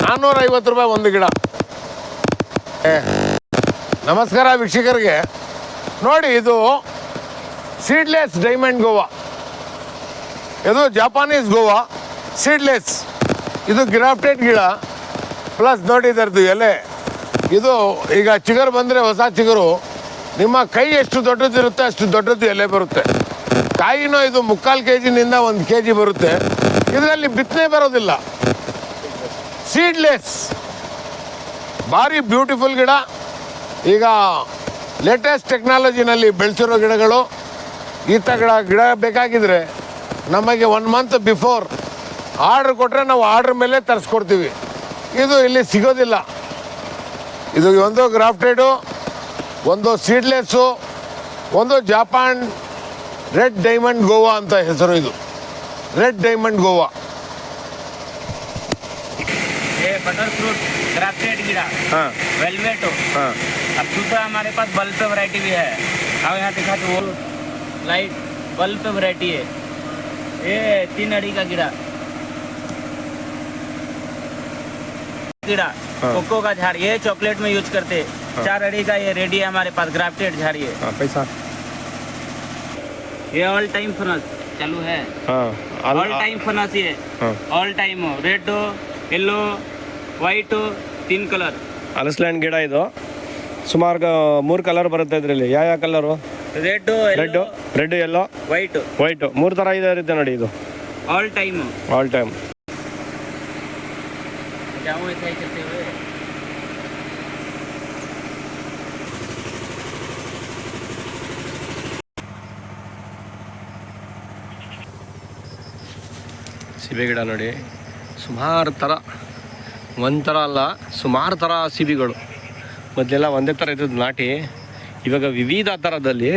₹450 ಒಂದು ಗಿಡ. ನಮಸ್ಕಾರ ವೀಕ್ಷಕರಿಗೆ. ನೋಡಿ, ಇದು ಸೀಡ್ಲೆಸ್ ಡೈಮಂಡ್ ಗೋವಾ. ಇದು ಜಪಾನೀಸ್ ಗೋವಾ ಸೀಡ್ಲೆಸ್. ಇದು ಗ್ರಾಫ್ಟೆಡ್ ಗಿಡ. ಪ್ಲಸ್ ನೋಡಿ ಇದರದ್ದು ಎಲೆ. ಇದು ಈಗ ಚಿಗುರು ಬಂದರೆ, ಹೊಸ ಚಿಗುರು ನಿಮ್ಮ ಕೈ ಎಷ್ಟು ದೊಡ್ಡದಿರುತ್ತೆ ಅಷ್ಟು ದೊಡ್ಡದು ಎಲೆ ಬರುತ್ತೆ. ಕಾಯಿನೂ ಇದು 3/4 kg-ನಿಂದ 1 kg ಬರುತ್ತೆ. ಇದರಲ್ಲಿ ಬಿತ್ತನೆ ಬರೋದಿಲ್ಲ. ಸೀಡ್ಲೆಸ್, ಭಾರಿ ಬ್ಯೂಟಿಫುಲ್ ಗಿಡ. ಈಗ ಲೇಟೆಸ್ಟ್ ಟೆಕ್ನಾಲಜಿನಲ್ಲಿ ಬೆಳೆಸಿರೋ ಗಿಡಗಳು. ಈತ ಗಿಡ ಬೇಕಾಗಿದ್ರೆ ನಮಗೆ 1 ಮಂತ್ ಬಿಫೋರ್ ಆರ್ಡ್ರ್ ಕೊಟ್ಟರೆ ನಾವು ಆರ್ಡ್ರ್ ಮೇಲೆ ತರಿಸ್ಕೊಡ್ತೀವಿ. ಇದು ಇಲ್ಲಿ ಸಿಗೋದಿಲ್ಲ. ಇದು ಒಂದು ಗ್ರಾಫ್ಟೆಡು, ಒಂದು ಸೀಡ್ಲೆಸ್ಸು, ಒಂದು ಜಪಾನ್ ರೆಡ್ ಡೈಮಂಡ್ ಗೋವಾ ಅಂತ ಹೆಸರು. ಇದು red diamond Goa. Butter fruit grafted गिरा, वेलवेट। अब दूसरा हमारे पास बल्ब पे वैरायटी भी है। अब यहाँ दिखा तो वो लाइट बल्ब पे वैरायटी है। ये 3 अड़ी का गिरा कोको का झाड़, ये चॉकलेट में यूज करते। 4 अड़ी का ये रेडी है हमारे पास, ग्राफ्टेड झाड़। ये पैसा ये ऑल टाइम फनस चालू है। ऑल टाइम फनस ये all time red yellow white 3 colour ಅಲಸ್ಲ್ಯಾಂಡ್ ಗಿಡ. ಇದು ಸುಮಾರು 3 ಕಲರ್ ಬರುತ್ತೆ ಇದರಲ್ಲಿ. ಯಾವ ಕಲರು? ರೆಡ್ ಎಲ್ಲೋ ವೈಟ್ 3 ಥರ ಇರುತ್ತೆ ನೋಡಿ. ಇದು ಆಲ್ ಟೈಮ್ ಸಿಬೆ ಗಿಡ ನೋಡಿ. ಸುಮಾರು ಥರ, ಒಂಥರ ಅಲ್ಲ, ಸುಮಾರು ಥರ ಸಿಬಿಗಳು. ಮೊದಲೆಲ್ಲ ಒಂದೇ ಥರ ಇದ್ದದ್ದು ನಾಟಿ. ಇವಾಗ ವಿವಿಧ ಥರದಲ್ಲಿ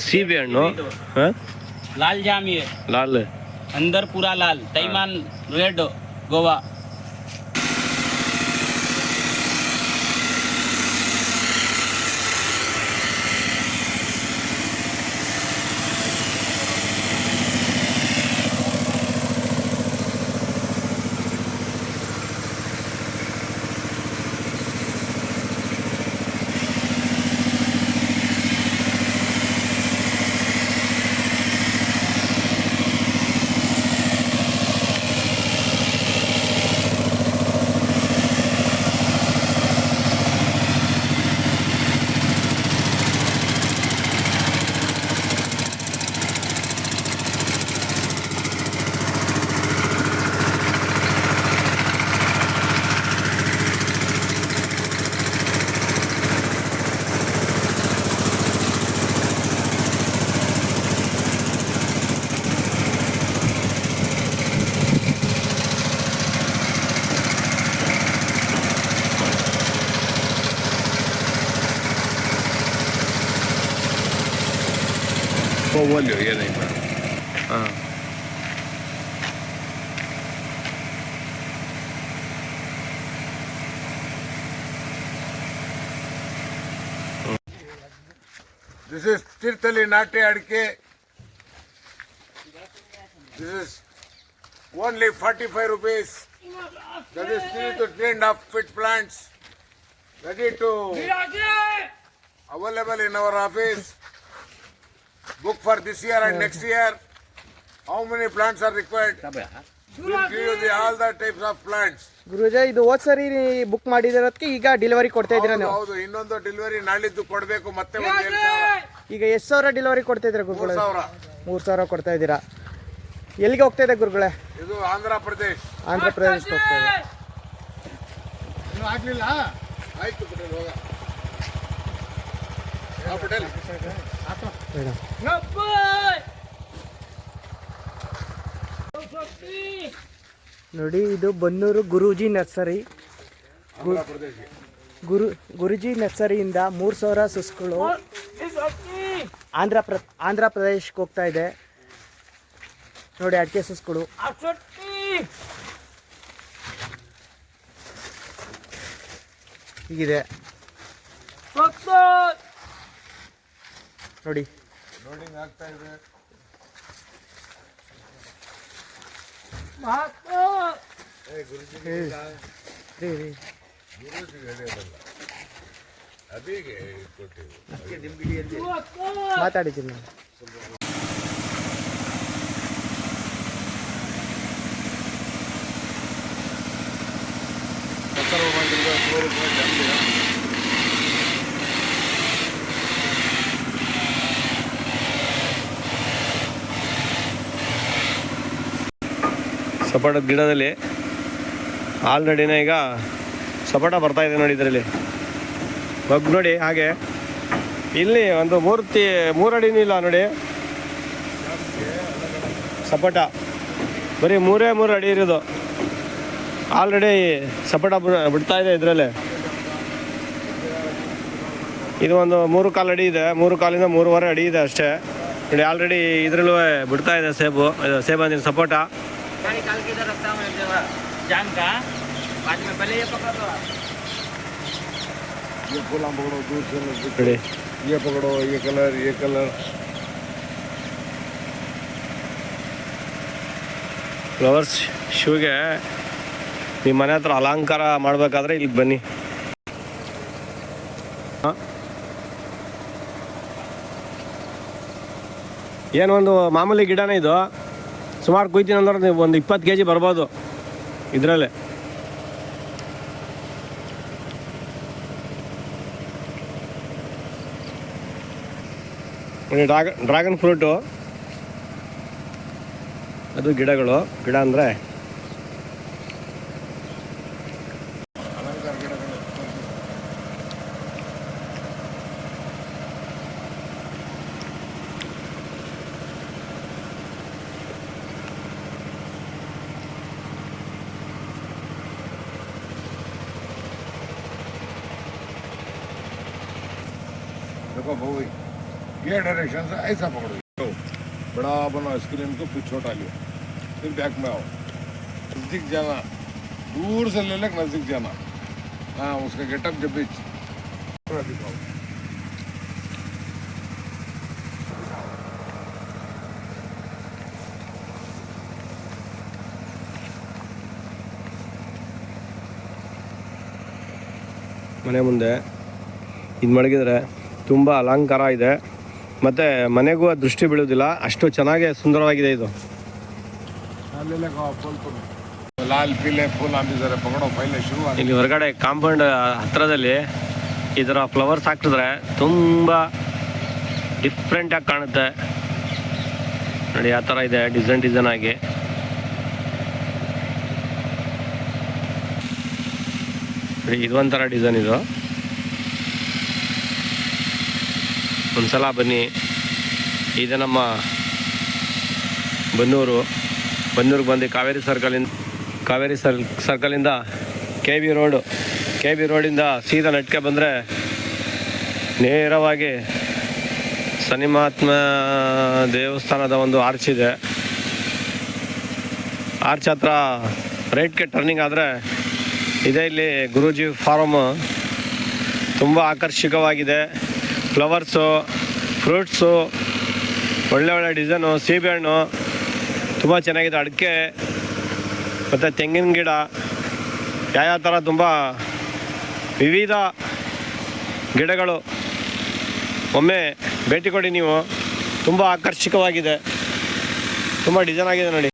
ಸೀಬೆ ಹಣ್ಣು. लाल जाम, ये लाल अंदर पूरा लाल, तैमान रेड गोवा। वो लो, ये नहीं पड़ा. हाँ, this is Tirthali Nati Adike. This is only 45 rupees. That is 3 to 3.5 feet plants. Ready to available in our office. Book for this year and next year. How many plants are required? We'll give you all the types of plants. ಗುರುಜಾ, ಇದು ಹೋದ್ ಸರಿ book ಮಾಡಿದಿರೋದಕ್ಕೆ ಈಗ delivery ಕೊಡ್ತಾ ಇದ್ದೀರಾ ನೀವು? ಹೌದು, ಇನ್ನೊಂದು delivery ನಾಳಿದ್ದು ಕೊಡಬೇಕು. ಮತ್ತೆ 1,000. ಈಗ ಎಷ್ಟು ಸಾವಿರ ಡೆಲಿವರಿ ಕೊಡ್ತಾ ಇದ್ದೀರಾ ಗುರುಗಳೇ? 3,000 ಕೊಡ್ತಾ ಇದ್ದೀರಾ. ಎಲ್ಲಿಗೆ ಹೋಗ್ತಾ ಇದೆ ಗುರುಗಳೇ? ಇದು ಆಂಧ್ರ ಪ್ರದೇಶ್ ಹೋಗ್ತಾ ಇದೆ. ಇನ್ನೂ ಆಗ್ಲಿಲ್ಲ. ಆಯ್ತು ಪಟೇಲ್, ಹೋಗ. ಪಟೇಲ್ ನೋಡಿ, ಇದು ಬನ್ನೂರು ಗುರೂಜಿ ನರ್ಸರಿ. ಗುರೂಜಿ ನರ್ಸರಿಯಿಂದ 3,000 ಸಸ್ಗಳು ಆಂಧ್ರ ಪ್ರದೇಶಕ್ಕೆ ಹೋಗ್ತಾ ಇದೆ. ನೋಡಿ, ಅಡಿಕೆ ಸಸ್ಗಳು ಹೀಗಿದೆ ನೋಡಿ. ಲೋಡಿಂಗ್ ಆಗ್ತಾ ಇದೆ. ರೀ ರೀ ಮಾತಾಡಿದ್ದೀನಿ ನಾನು. ಸಪೋಟದ ಗಿಡದಲ್ಲಿ ಆಲ್ರೆಡಿನೇ ಈಗ ಸಪೋಟ ಬರ್ತಾ ಇದೆ ನೋಡಿ. ಇದರಲ್ಲಿ ಬಗ್ ನೋಡಿ. ಹಾಗೆ ಇಲ್ಲಿ ಒಂದು ಮೂರು ಅಡಿನೂ ಇಲ್ಲ ನೋಡಿ ಸಪೋಟ. ಬರೀ ಮೂರು ಅಡಿ ಇರೋದು. ಆಲ್ರೆಡಿ ಸಪೋಟ ಬಿಡ್ತಾ ಇದೆ ಇದರಲ್ಲಿ. ಇದು ಒಂದು 3.25 ಅಡಿ ಇದೆ. 3.25 3.25 ಅಡಿ ಇದೆ ಅಷ್ಟೇ ನೋಡಿ. ಆಲ್ರೆಡಿ ಇದರಲ್ಲೂ ಬಿಡ್ತಾ ಇದೆ ಸೇಬು ಅಂದಿನ ಸಪೋಟ. गाड़ी काल के इधर रखता हूँ एक जगह जाम का, बाद में पहले ये पकड़ लो। ये फूल हम पकड़ो, दूर से ನೋಡಿ ये पकड़ो, ये कलर ಫ್ಲವರ್ಸ್ ಶೂಗೆ ನಿಮ್ಮ ಮನೆ ಹತ್ರ ಅಲಂಕಾರ ಮಾಡಬೇಕಾದ್ರೆ ಇಲ್ಲಿಗೆ ಬನ್ನಿ. ಏನು ಒಂದು ಮಾಮೂಲಿ ಗಿಡನೇ ಇದು. ಸುಮಾರು ಕುಯ್ತೀನಿ ಅಂದ್ರೆ ನೀವು ಒಂದು 20 kg ಬರ್ಬೋದು ಇದರಲ್ಲೇ. ಡ್ರ್ಯಾಗನ್ ಫ್ರೂಟು ಅದು ಗಿಡ ಅಂದರೆ अलंकार गिಡಗಳು. देखो भाई, ये डायरेक्शन से ऐसा पकड़ो, बड़ा बना स्क्रीन को फिर छोटा लियो, फिर बैक में आओ, नजदीक जाना, दूर से ले लेकर नजदीक जाना. हाँ, उसका गेटअप जब भी थोड़ा दिखाओ. ಮನೆ ಮುಂದೆ ಇದು ಮಡಗಿದ್ರೆ ತುಂಬ ಅಲಂಕಾರ ಇದೆ. ಮತ್ತು ಮನೆಗೂ ದೃಷ್ಟಿ ಬೀಳೋದಿಲ್ಲ. ಅಷ್ಟು ಚೆನ್ನಾಗಿ ಸುಂದರವಾಗಿದೆ ಇದು. ले लेगा फूल को, लाल पीले फूल हम इधर पकड़ो, पहले शुरुआत. ಇಲ್ಲಿ ಹೊರಗಡೆ ಕಾಂಪೌಂಡ್ ಹತ್ರದಲ್ಲಿ ಇದರ ಫ್ಲವರ್ಸ್ ಹಾಕಿದ್ರೆ ತುಂಬ ಡಿಫ್ರೆಂಟಾಗಿ ಕಾಣುತ್ತೆ ನೋಡಿ. ಆ ಥರ ಇದೆ ಡಿಸೈನ್ ಆಗಿ. ನೋಡಿ ಇದೊಂಥರ ಡಿಸೈನ್ ಇದು. ಒಂದ್ಸಲ ಬನ್ನಿ. ಇದು ನಮ್ಮ ಬನ್ನೂರಿಗೆ ಬಂದು ಕಾವೇರಿ ಸರ್ಕಲಿಂದ ಕೆ ವಿ ರೋಡಿಂದ ಸೀದಾ ನಟ್ಕೆ ಬಂದರೆ ನೇರವಾಗಿ ಶನಿಮಹಾತ್ಮ ದೇವಸ್ಥಾನದ ಒಂದು ಆರ್ಚ್ ಇದೆ. ಆರ್ಚ್ ಹತ್ರ ರೈಟ್ಗೆ ಟರ್ನಿಂಗ್ ಆದರೆ ಇದೇ ಇಲ್ಲಿ ಗುರೂಜಿ ಫಾರಮ್. ತುಂಬ ಆಕರ್ಷಕವಾಗಿದೆ. ಫ್ಲವರ್ಸು, ಫ್ರೂಟ್ಸು, ಒಳ್ಳೆ ಡಿಸೈನು, ಸೀಬೆಹಣ್ಣು ತುಂಬ ಚೆನ್ನಾಗಿದೆ. ಅಡಿಕೆ ಮತ್ತು ತೆಂಗಿನ ಗಿಡ ಯಾವ ಥರ ತುಂಬ ವಿವಿಧ ಗಿಡಗಳು. ಒಮ್ಮೆ ಭೇಟಿ ಕೊಡಿ ನೀವು. ತುಂಬ ಆಕರ್ಷಕವಾಗಿದೆ, ತುಂಬ ಡಿಸೈನ್ ಆಗಿದೆ ನೋಡಿ.